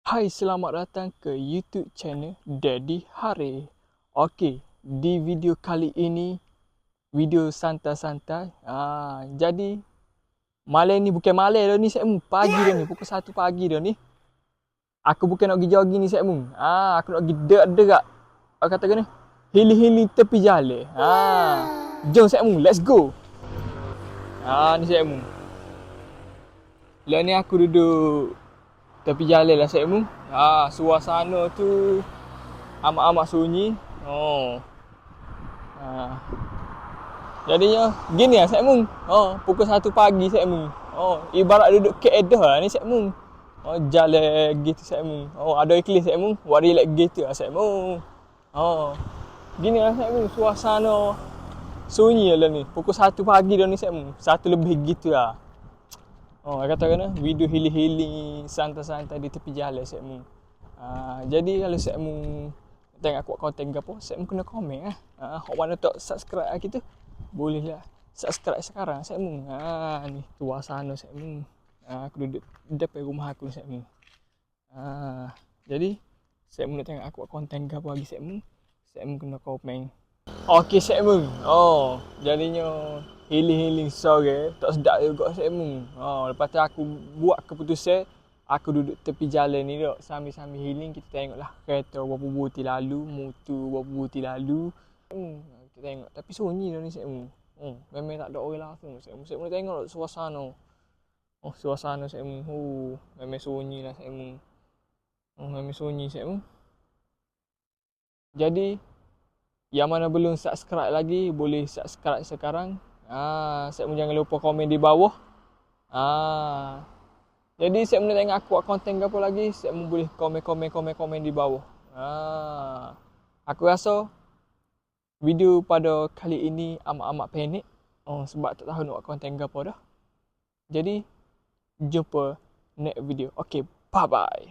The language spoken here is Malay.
Hai, selamat datang ke YouTube channel Daddy Hare. Okey, di video kali ini, video santai-santai. Jadi, malam ni bukan malam dah ni, Sekmu. Pagi dah ni, pukul 1 pagi dah ni. Aku bukan nak pergi jogging ni, Sekmu. Aku nak pergi derak-derak. Aku kata ni, healing-healing tepi jalan. Jom Sekmu, let's go. Ni Sekmu. Lah ni aku duduk tepi jalan lah Sekmu. Suasana tu amat-amat sunyi. Jadinya gini lah Sekmu. Pukul 1 pagi Sekmu. Ibarat duduk keedah lah ni Sekmu. Jalan gitu Sekmu. Ada ikhlas Sekmu. Buat relax gitu lah Sekmu. Gini lah Sekmu. Suasana sunyi lah ni. Pukul 1 pagi dah ni Sekmu. 1 lebih gitu lah. Kata kena video healing-healing santai-santai di tepi jalan Sekmu. Jadi kalau Sekmu tengok aku buat konten ke apa, Sekmu kena komen lah. Hok mana tak subscribe lah kita, bolehlah subscribe sekarang Sekmu. Ni suasana Sekmu. Aku duduk depan rumah aku Sekmu. Jadi Sekmu nak tengok aku buat konten ke apa lagi Sekmu, Sekmu kena komen. Okey Sekmu. Jadinya healing-healing sore tak sedap juga Sekmu. Lepas tu aku buat keputusan aku duduk tepi jalan ni dok, sambil-sambil healing kita tengoklah kereta berapa buti lalu, motor berapa buti lalu. Kita tengok tapi sunyi dah ni Sekmu. Memang tak ada orang langsung Sekmu. Sekmu tengok suasana. Suasana Sekmu. Memang sunyi lah Sekmu. Memang sunyi Sekmu. Jadi yang mana belum subscribe lagi boleh subscribe sekarang. Sekmu jangan lupa komen di bawah. Jadi Sekmu nak tengok aku buat konten ke apa lagi, Sekmu boleh komen di bawah. Aku rasa video pada kali ini amat-amat pendek. Sebab tak tahu nak buat konten ke apa dah. Jadi jumpa next video. Okay, bye bye.